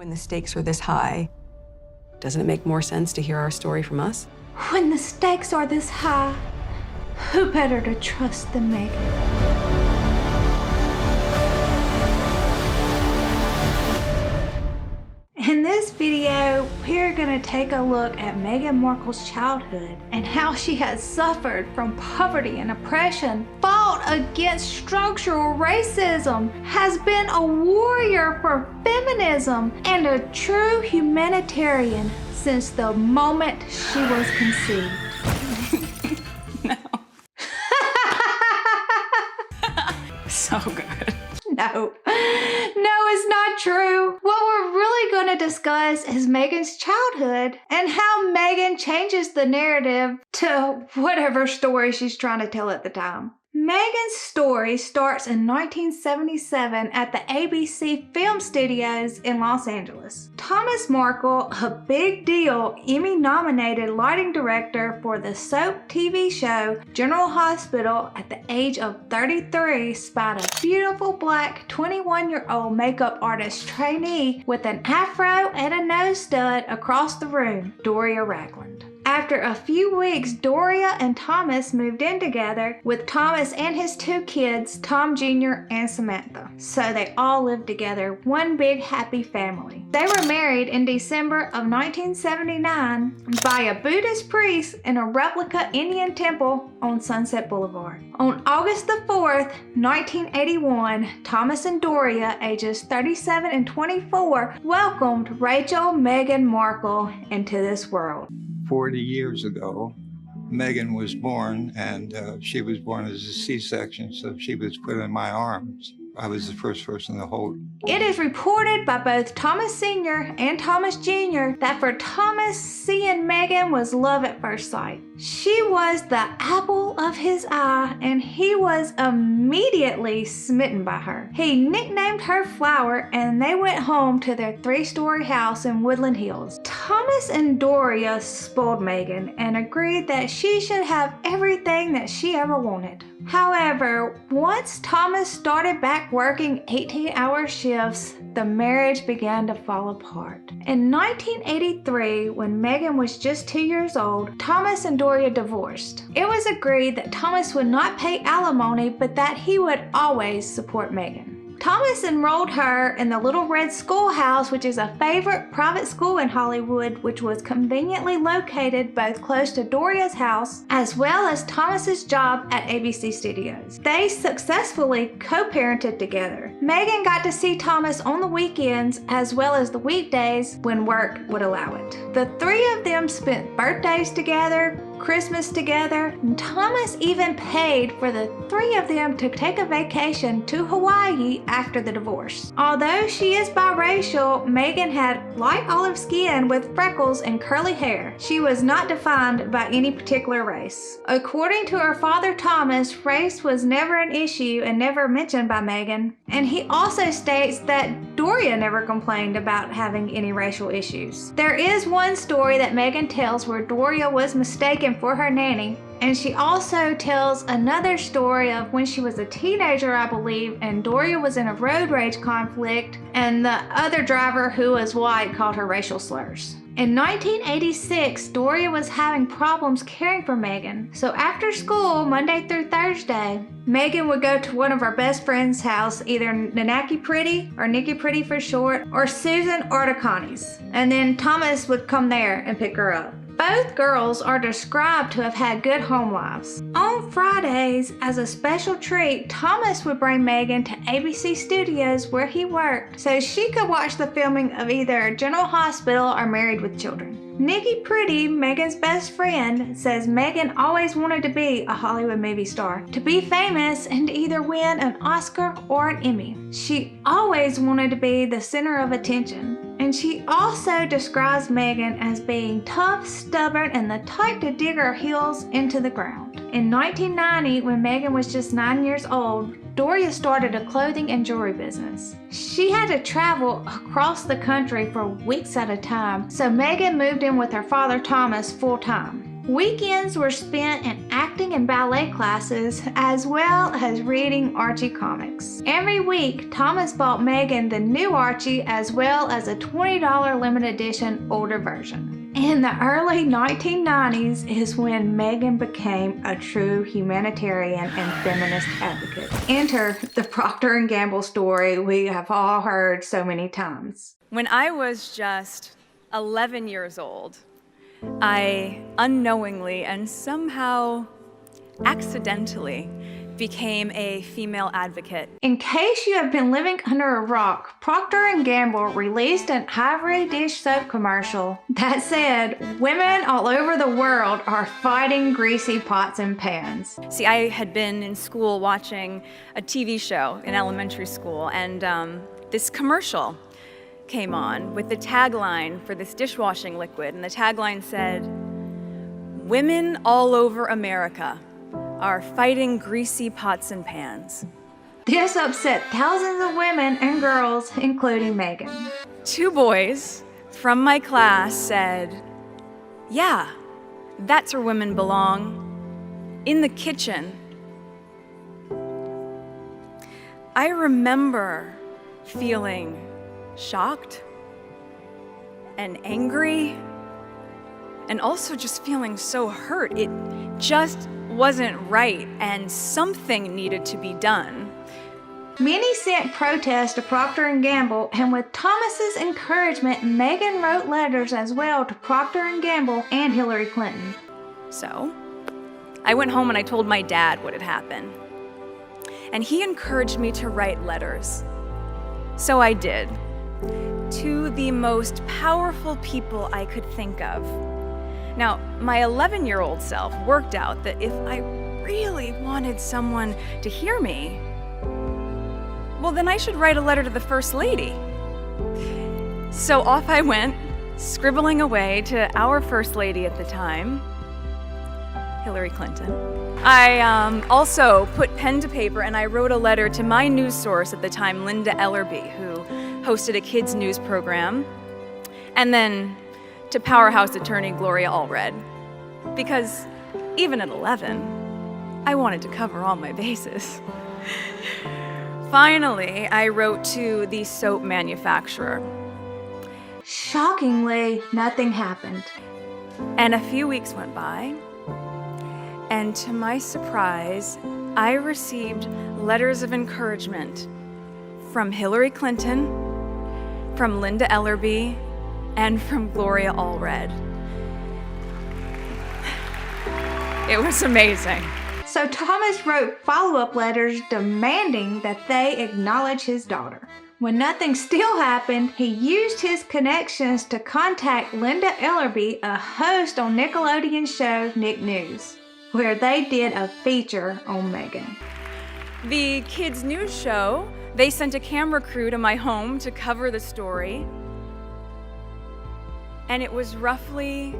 When the stakes are this high, doesn't it make more sense to hear our story from us? When the stakes are this high, who better to trust than Meghan? In this video, we're going to take a look at Meghan Markle's childhood and how she has suffered from poverty and oppression, fought against structural racism, has been a warrior for feminism, and a true humanitarian since the moment she was conceived. No. So good. No, it's not true. What we're really going to discuss is Meghan's childhood and how Meghan changes the narrative to whatever story she's trying to tell at the time. Meghan's story starts in 1977 at the ABC film studios in Los Angeles. Thomas Markle, a big deal Emmy-nominated lighting director for the soap TV show General Hospital, at the age of 33, spied a beautiful black 21-year-old makeup artist trainee with an afro and a nose stud across the room, Doria Ragland. After a few weeks, Doria and Thomas moved in together, with Thomas and his two kids, Tom Jr. and Samantha. So they all lived together, one big happy family. They were married in December of 1979 by a Buddhist priest in a replica Indian temple on Sunset Boulevard. On August the 4th, 1981, Thomas and Doria, ages 37 and 24, welcomed Rachel Meghan Markle into this world. 40 years ago, Meghan was born, and she was born as a C-section, so she was put in my arms. I was the first person to hold. It is reported by both Thomas Sr. and Thomas Jr. that for Thomas, seeing Meghan was love at first sight. She was the apple of his eye, and he was immediately smitten by her. He nicknamed her Flower, and they went home to their 3-story house in Woodland Hills. Thomas and Doria spoiled Meghan and agreed that she should have everything that she ever wanted. However, once Thomas started back working 18-hour shifts, the marriage began to fall apart. In 1983, when Meghan was just 2 years old, Thomas and Doria divorced. It was agreed that Thomas would not pay alimony, but that he would always support Meghan. Thomas enrolled her in the Little Red Schoolhouse, which is a favorite private school in Hollywood, which was conveniently located both close to Doria's house as well as Thomas's job at ABC Studios. They successfully co-parented together. Meghan got to see Thomas on the weekends as well as the weekdays when work would allow it. The three of them spent birthdays together, Christmas together, and Thomas even paid for the three of them to take a vacation to Hawaii after the divorce. Although she is biracial, Meghan had light olive skin with freckles and curly hair. She was not defined by any particular race. According to her father Thomas, race was never an issue and never mentioned by Meghan, and he also states that Doria never complained about having any racial issues. There is one story that Meghan tells where Doria was mistaken for her nanny, and she also tells another story of when she was a teenager, I believe, and Doria was in a road rage conflict, and the other driver, who was white, called her racial slurs. In 1986, Doria was having problems caring for Meghan, so after school, Monday through Thursday, Meghan would go to one of her best friend's house, either Nanaki Pretty, or Nikki Pretty for short, or Susan Articani's, and then Thomas would come there and pick her up. Both girls are described to have had good home lives. On Fridays, as a special treat, Thomas would bring Meghan to ABC Studios where he worked so she could watch the filming of either General Hospital or Married with Children. Nikki Pretty, Meghan's best friend, says Meghan always wanted to be a Hollywood movie star, to be famous and to either win an Oscar or an Emmy. She always wanted to be the center of attention. And she also describes Meghan as being tough, stubborn, and the type to dig her heels into the ground. In 1990, when Meghan was just 9 years old, Doria started a clothing and jewelry business. She had to travel across the country for weeks at a time, so Meghan moved in with her father Thomas full-time. Weekends were spent in acting and ballet classes, as well as reading Archie comics. Every week, Thomas bought Meghan the new Archie as well as a $20 limited edition older version. In the early 1990s is when Meghan became a true humanitarian and feminist advocate. Enter the Procter & Gamble story we have all heard so many times. When I was just 11 years old, I unknowingly and somehow accidentally became a female advocate. In case you have been living under a rock, Procter & Gamble released an Ivory dish soap commercial that said, "Women all over the world are fighting greasy pots and pans." See, I had been in school watching a TV show in elementary school, and this commercial came on with the tagline for this dishwashing liquid, and the tagline said, "Women all over America are fighting greasy pots and pans." This upset thousands of women and girls, including Meghan. 2 boys from my class said, "Yeah, that's where women belong, in the kitchen." I remember feeling shocked and angry and also just feeling so hurt. It just wasn't right, and something needed to be done. Many sent protests to Procter & Gamble, and with Thomas's encouragement, Meghan wrote letters as well to Procter & Gamble and Hillary Clinton. So I went home and I told my dad what had happened, and he encouraged me to write letters. So I did, to the most powerful people I could think of. Now, my 11-year-old self worked out that if I really wanted someone to hear me, well, then I should write a letter to the First Lady. So off I went, scribbling away to our First Lady at the time, Hillary Clinton. I also put pen to paper and I wrote a letter to my news source at the time, Linda Ellerby, who hosted a kids' news program, and then to powerhouse attorney Gloria Allred, because even at 11, I wanted to cover all my bases. Finally, I wrote to the soap manufacturer. Shockingly, nothing happened. And a few weeks went by, and to my surprise, I received letters of encouragement from Hillary Clinton, from Linda Ellerby, and from Gloria Allred. It was amazing. So Thomas wrote follow-up letters demanding that they acknowledge his daughter. When nothing still happened, he used his connections to contact Linda Ellerby, a host on Nickelodeon's show Nick News, where they did a feature on Meghan. The kids' news show, they sent a camera crew to my home to cover the story. And it was roughly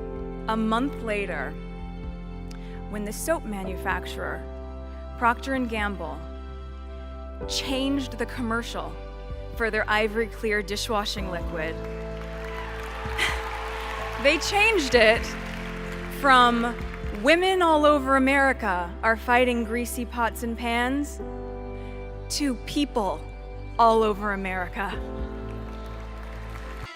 a month later when the soap manufacturer, Procter & Gamble, changed the commercial for their Ivory Clear dishwashing liquid. They changed it from "Women all over America are fighting greasy pots and pans" to "People all over America."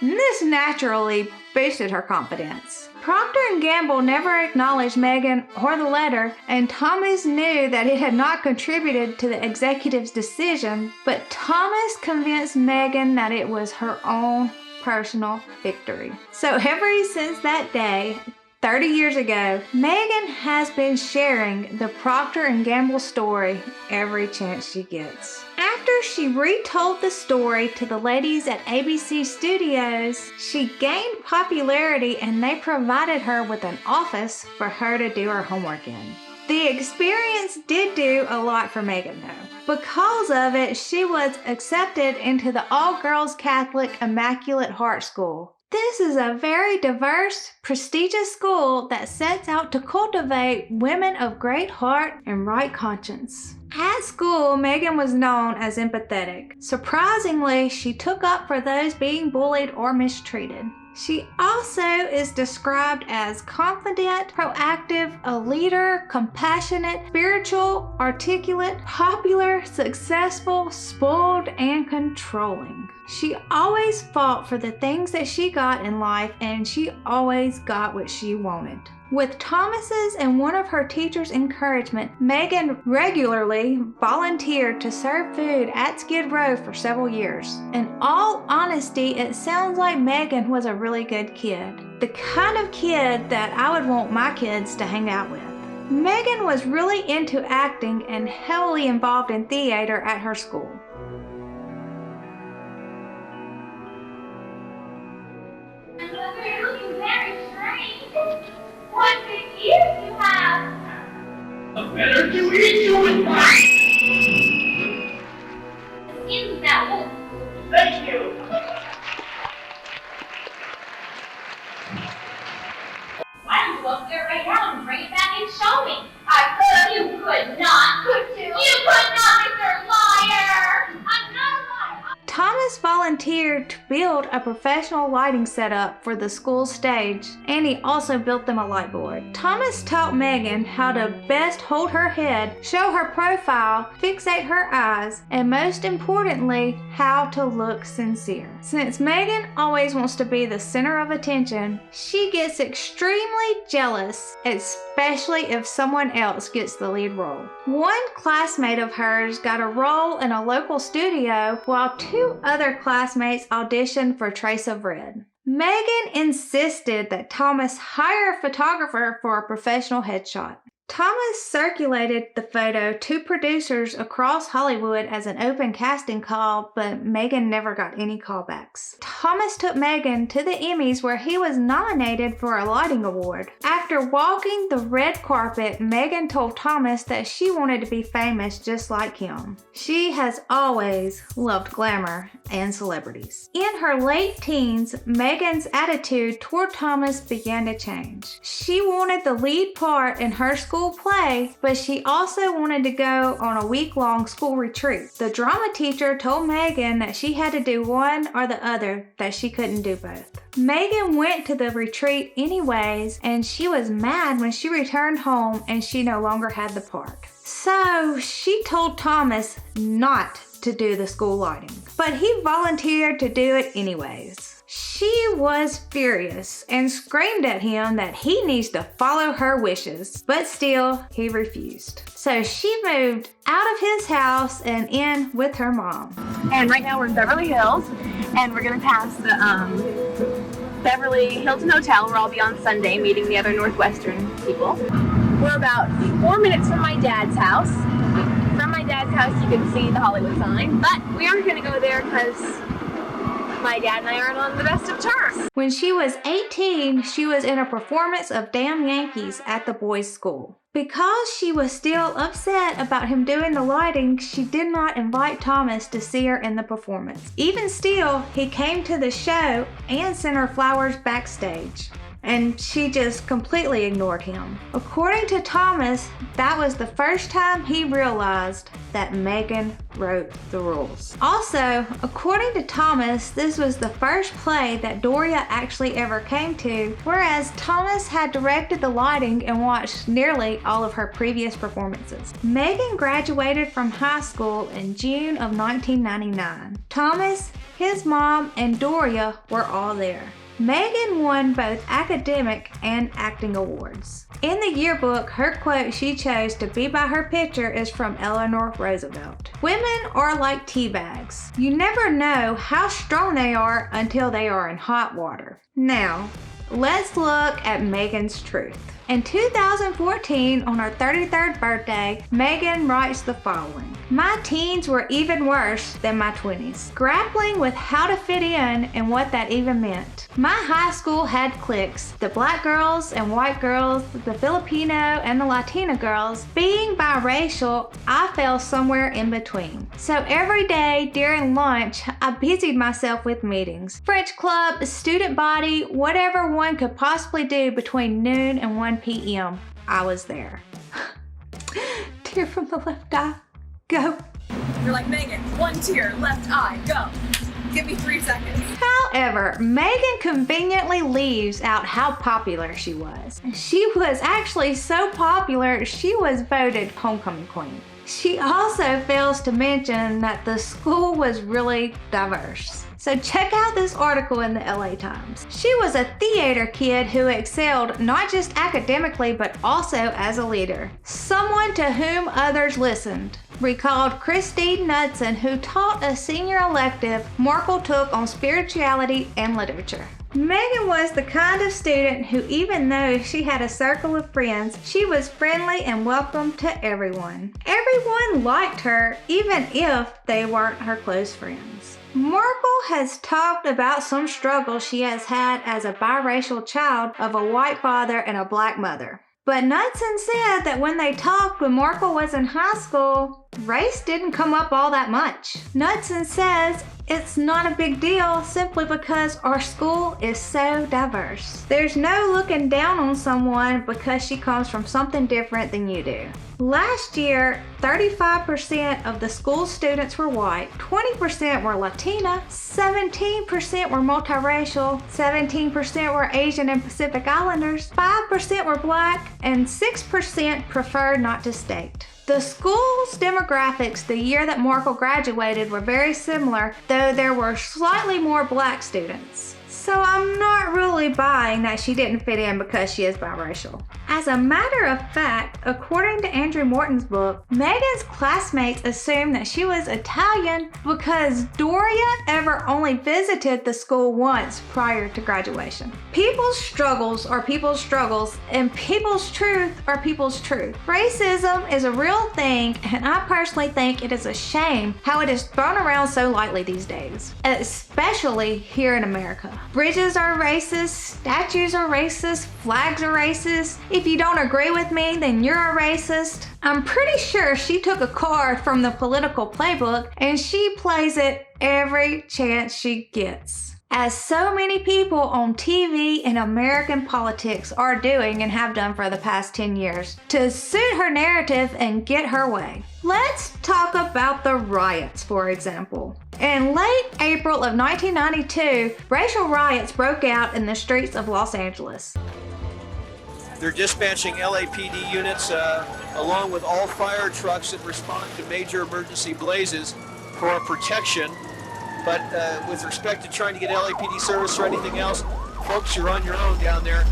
This naturally boosted her confidence. Procter & Gamble never acknowledged Meghan or the letter, and Thomas knew that it had not contributed to the executive's decision, but Thomas convinced Meghan that it was her own personal victory. So ever since that day, 30 years ago, Meghan has been sharing the Procter & Gamble story every chance she gets. After she retold the story to the ladies at ABC Studios, she gained popularity and they provided her with an office for her to do her homework in. The experience did do a lot for Meghan though. Because of it, she was accepted into the all-girls Catholic Immaculate Heart School. This is a very diverse, prestigious school that sets out to cultivate women of great heart and right conscience. At school, Meghan was known as empathetic. Surprisingly, she took up for those being bullied or mistreated. She also is described as confident, proactive, a leader, compassionate, spiritual, articulate, popular, successful, spoiled, and controlling. She always fought for the things that she got in life, and she always got what she wanted. With Thomas's and one of her teachers' encouragement, Meghan regularly volunteered to serve food at Skid Row for several years. In all honesty, it sounds like Meghan was a really good kid. The kind of kid that I would want my kids to hang out with. Meghan was really into acting and heavily involved in theater at her school. You're looking very strange. What big ears you have! Better to eat you with mine! Isn't that one? Thank you! Why don't you go up there right now and bring it back and show me? I could. You could not, could you? You could not, Mr. Liar! I'm not a liar! Thomas volunteered to build a professional lighting setup for the school stage, and he also built them a light board. Thomas taught Meghan how to best hold her head, show her profile, fixate her eyes, and most importantly, how to look sincere. Since Meghan always wants to be the center of attention, she gets extremely jealous, especially if someone else gets the lead role. One classmate of hers got a role in a local studio, while two other classmates auditioned for Trace of Red. Meghan insisted that Thomas hire a photographer for a professional headshot. Thomas circulated the photo to producers across Hollywood as an open casting call, but Meghan never got any callbacks. Thomas took Meghan to the Emmys, where he was nominated for a lighting award. After walking the red carpet, Meghan told Thomas that she wanted to be famous just like him. She has always loved glamour and celebrities. In her late teens, Meghan's attitude toward Thomas began to change. She wanted the lead part in her school play, but she also wanted to go on a week-long school retreat. The drama teacher told Meghan that she had to do one or the other, that she couldn't do both. Meghan went to the retreat anyways, and she was mad when she returned home and she no longer had the part. So she told Thomas not to do the school lighting, but he volunteered to do it anyways. She was furious and screamed at him that he needs to follow her wishes, but still he refused. So she moved out of his house and in with her mom. And right now we're in Beverly Hills, and we're gonna pass the Beverly Hilton Hotel, where I'll be on Sunday meeting the other Northwestern people. We're about 4 minutes from my dad's house. From my dad's house you can see the Hollywood sign, but we aren't gonna go there because my dad and I aren't on the best of terms. When she was 18, she was in a performance of Damn Yankees at the boys' school. Because she was still upset about him doing the lighting, she did not invite Thomas to see her in the performance. Even still, he came to the show and sent her flowers backstage, and she just completely ignored him. According to Thomas, that was the first time he realized that Meghan wrote the rules. Also, according to Thomas, this was the first play that Doria actually ever came to, whereas Thomas had directed the lighting and watched nearly all of her previous performances. Meghan graduated from high school in June of 1999. Thomas, his mom, and Doria were all there. Meghan won both academic and acting awards. In the yearbook, her quote she chose to be by her picture is from Eleanor Roosevelt. Women are like tea bags. You never know how strong they are until they are in hot water. Now, let's look at Meghan's truth. In 2014, on her 33rd birthday, Meghan writes the following: "My teens were even worse than my 20s, grappling with how to fit in and what that even meant. My high school had cliques, the black girls and white girls, the Filipino and the Latina girls. Being biracial, I fell somewhere in between. So every day during lunch, I busied myself with meetings, French club, student body, whatever one could possibly do between noon and 1 p.m. I was there." Tear from the left eye. Go. You're like, Meghan, one tear, left eye, go. Give me 3 seconds. However, Meghan conveniently leaves out how popular she was. She was actually so popular, she was voted homecoming queen. She also fails to mention that the school was really diverse. So check out this article in the LA Times. She was a theater kid who excelled not just academically but also as a leader. Someone to whom others listened, recalled Christine Knudsen, who taught a senior elective Markle took on spirituality and literature. Meghan was the kind of student who, even though she had a circle of friends, she was friendly and welcome to everyone. Everyone liked her, even if they weren't her close friends. Markle has talked about some struggles she has had as a biracial child of a white father and a black mother. But Knudsen said that when they talked when Markle was in high school, race didn't come up all that much. Knudsen says it's not a big deal simply because our school is so diverse. There's no looking down on someone because she comes from something different than you do. Last year, 35% of the school students were white, 20% were Latina, 17% were multiracial, 17% were Asian and Pacific Islanders, 5% were black, and 6% preferred not to state. The school's demographics the year that Markle graduated were very similar, though there were slightly more black students. So I'm not really buying that she didn't fit in because she is biracial. As a matter of fact, according to Andrew Morton's book, Meghan's classmates assumed that she was Italian because Doria ever only visited the school once prior to graduation. People's struggles are people's struggles, and people's truth are people's truth. Racism is a real thing, and I personally think it is a shame how it is thrown around so lightly these days, especially here in America. Bridges are racist, statues are racist, flags are racist. If you don't agree with me, then you're a racist. I'm pretty sure she took a card from the political playbook and she plays it every chance she gets. As so many people on TV in American politics are doing and have done for the past 10 years to suit her narrative and get her way. Let's talk about the riots, for example. In late April of 1992, racial riots broke out in the streets of Los Angeles. They're dispatching LAPD units along with all fire trucks that respond to major emergency blazes for protection. But with respect to trying to get LAPD service or anything else, folks, you're on your own down there.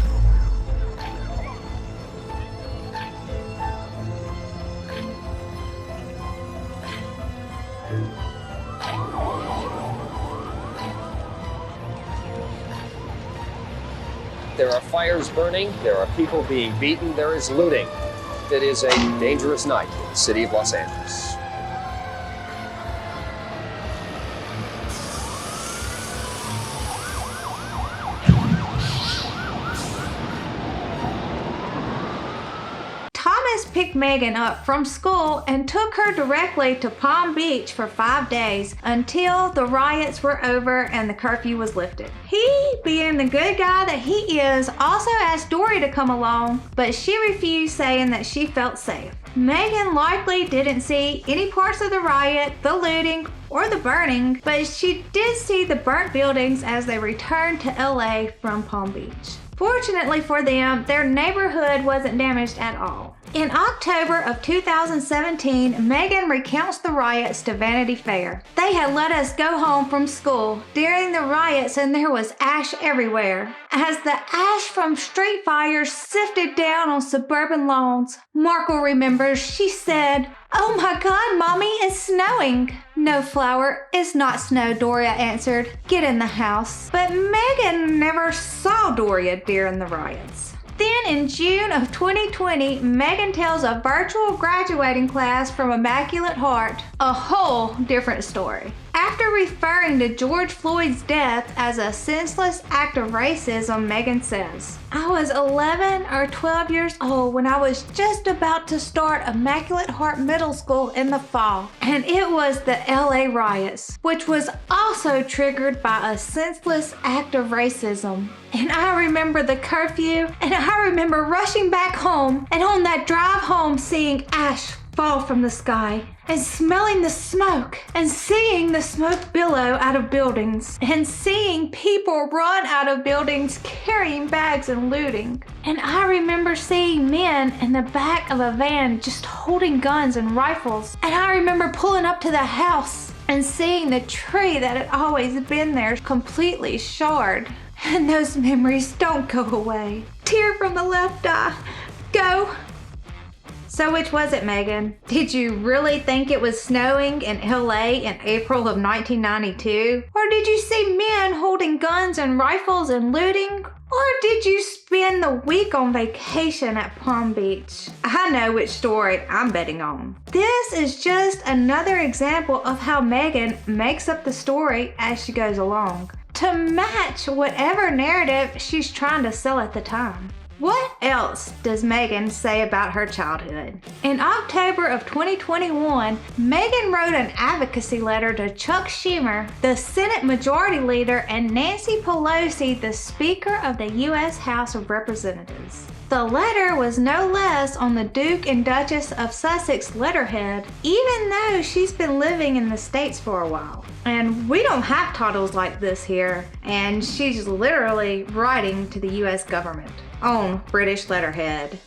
There are fires burning, there are people being beaten, there is looting. It is a dangerous night in the city of Los Angeles. Picked Meghan up from school and took her directly to Palm Beach for 5 days until the riots were over and the curfew was lifted. He, being the good guy that he is, also asked Dory to come along, but she refused, saying that she felt safe. Meghan likely didn't see any parts of the riot, the looting, or the burning, but she did see the burnt buildings as they returned to LA from Palm Beach. Fortunately for them, their neighborhood wasn't damaged at all. In October of 2017, Meghan recounts the riots to Vanity Fair. They had let us go home from school during the riots and there was ash everywhere. As the ash from street fires sifted down on suburban lawns, Markle remembers she said, "Oh my God, Mommy, it's snowing." "No, Flower, it's not snow," Doria answered. "Get in the house." But Meghan never saw Doria during the riots. Then in June of 2020, Meghan tells a virtual graduating class from Immaculate Heart a whole different story. After referring to George Floyd's death as a senseless act of racism, Meghan says, "I was 11 or 12 years old when I was just about to start Immaculate Heart Middle School in the fall, and it was the LA riots, which was also triggered by a senseless act of racism. And I remember the curfew, and I remember rushing back home, and on that drive home seeing ash fall from the sky, and smelling the smoke, and seeing the smoke billow out of buildings, and seeing people run out of buildings carrying bags and looting. And I remember seeing men in the back of a van just holding guns and rifles. And I remember pulling up to the house and seeing the tree that had always been there completely charred. And those memories don't go away. Tear from the left eye. Go. So which was it, Meghan? Did you really think it was snowing in LA in April of 1992? Or did you see men holding guns and rifles and looting? Or did you spend the week on vacation at Palm Beach? I know which story I'm betting on. This is just another example of how Meghan makes up the story as she goes along to match whatever narrative she's trying to sell at the time. What else does Meghan say about her childhood? In October of 2021, Meghan wrote an advocacy letter to Chuck Schumer, the Senate Majority Leader, and Nancy Pelosi, the Speaker of the U.S. House of Representatives. The letter was no less on the Duke and Duchess of Sussex letterhead, even though she's been living in the States for a while. And we don't have titles like this here, and she's literally writing to the U.S. government on British letterhead.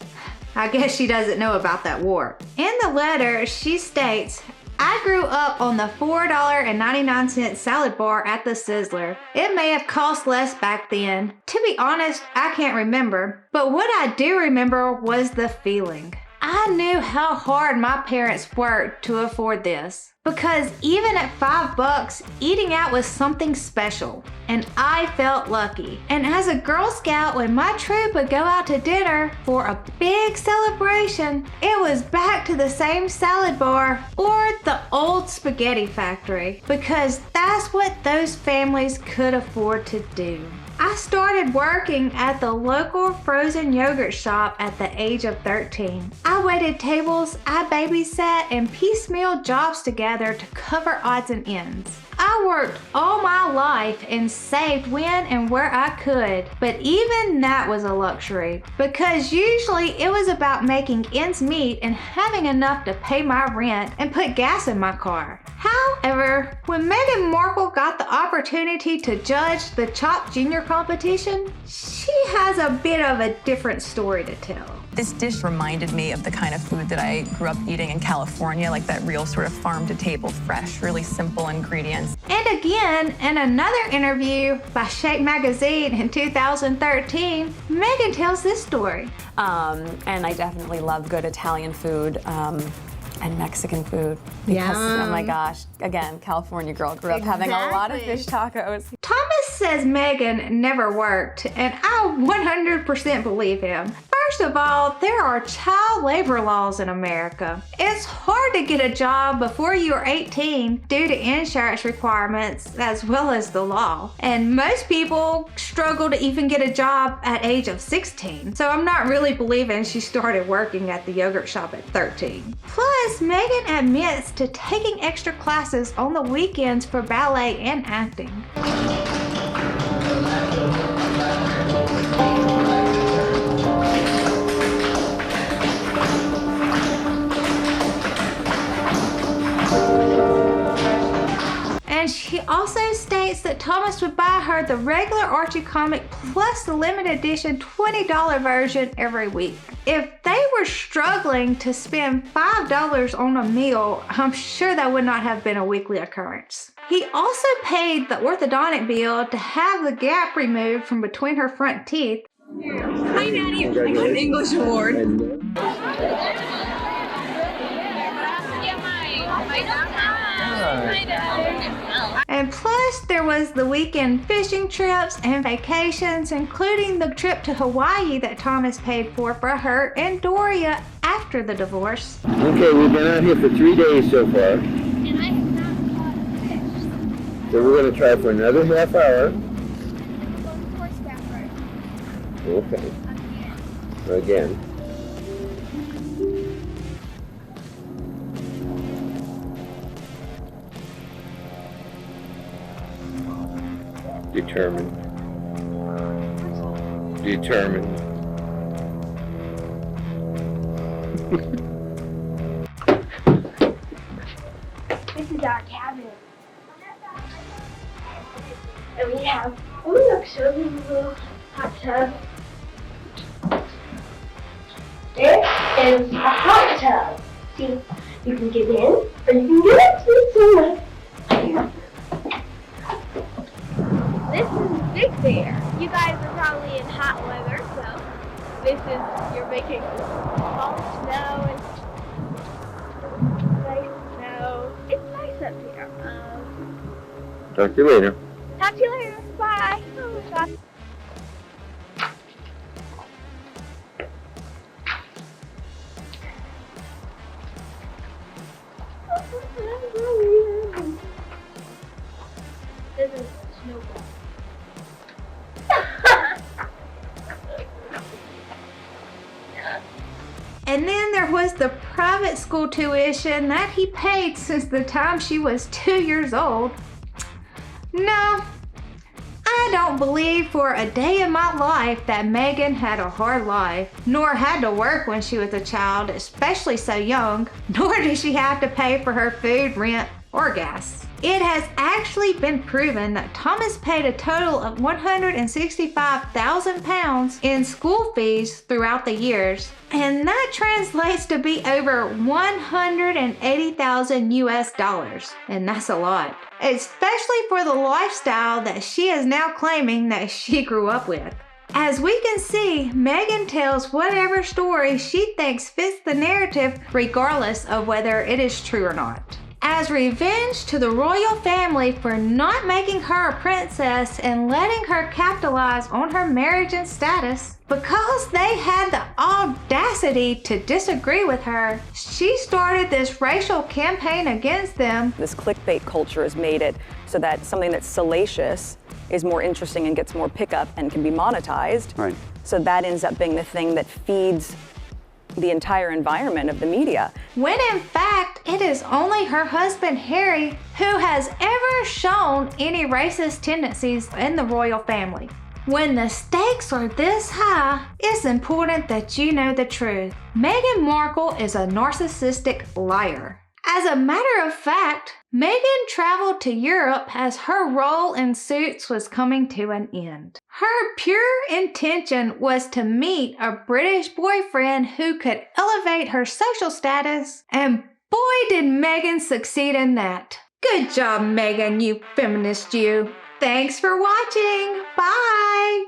I guess she doesn't know about that war. In the letter, she states, I grew up on the $4.99 salad bar at the Sizzler. It may have cost less back then. To be honest, I can't remember. But what I do remember was the feeling. I knew how hard my parents worked to afford this. Because even at $5, eating out was something special. And I felt lucky. And as a Girl Scout, when my troop would go out to dinner for a big celebration, it was back to the same salad bar or the old spaghetti factory. Because that's what those families could afford to do. I started working at the local frozen yogurt shop at the age of 13. I waited tables, I babysat, and piecemeal jobs together to cover odds and ends. I worked all my life and saved when and where I could, but even that was a luxury because usually it was about making ends meet and having enough to pay my rent and put gas in my car. However, when Meghan Markle got the opportunity to judge the Chopped Junior competition, she has a bit of a different story to tell. This dish reminded me of the kind of food that I grew up eating in California, like that real sort of farm-to-table, fresh, really simple ingredients. And again, in another interview by Shape Magazine in 2013, Meghan tells this story. And I definitely love good Italian food and Mexican food. Because, oh my gosh, again, California girl, grew up having a lot of fish tacos. Thomas says Meghan never worked, and I 100% believe him. First of all, there are child labor laws in America. It's hard to get a job before you are 18 due to insurance requirements as well as the law. And most people struggle to even get a job at age of 16. So I'm not really believing she started working at the yogurt shop at 13. Plus, Meghan admits to taking extra classes on the weekends for ballet and acting. And she also states that Thomas would buy her the regular Archie comic plus the limited edition $20 version every week. If they were struggling to spend $5 on a meal, I'm sure that would not have been a weekly occurrence. He also paid the orthodontic bill to have the gap removed from between her front teeth. Hi, Nanny. I got an English award. And plus, there was the weekend fishing trips and vacations, including the trip to Hawaii that Thomas paid for her and Doria after the divorce. Okay, we've been out here for 3 days so far. And I have not caught fish. So we're going to try for another half hour. Going horseback ride. Okay. Again. Determined. hot tub. This is a hot tub. See, you can get in or you can get up to the sauna. This is Big Bear. You guys are probably in hot weather, so this is your vacation. All snow and nice snow. It's nice up here. Talk to you later. Talk to you later. Bye. Oh my gosh. This is snowball. And then there was the private school tuition that he paid since the time she was 2 years old. No, I don't believe for a day in my life that Meghan had a hard life, nor had to work when she was a child, especially so young, nor did she have to pay for her food, rent, or gas. It has actually been proven that Thomas paid a total of £165,000 in school fees throughout the years, and that translates to be over 180,000 US dollars, and that's a lot, especially for the lifestyle that she is now claiming that she grew up with. As we can see, Meghan tells whatever story she thinks fits the narrative, regardless of whether it is true or not. As revenge to the royal family for not making her a princess and letting her capitalize on her marriage and status, because they had the audacity to disagree with her, she started this racial campaign against them. This clickbait culture has made it so that something that's salacious is more interesting and gets more pickup and can be monetized. Right. So that ends up being the thing that feeds the entire environment of the media. When in fact, it is only her husband Harry who has ever shown any racist tendencies in the royal family. When the stakes are this high, it's important that you know the truth. Meghan Markle is a narcissistic liar. As a matter of fact, Meghan traveled to Europe as her role in Suits was coming to an end. Her pure intention was to meet a British boyfriend who could elevate her social status, and boy did Meghan succeed in that. Good job, Meghan, you feminist you. Thanks for watching. Bye.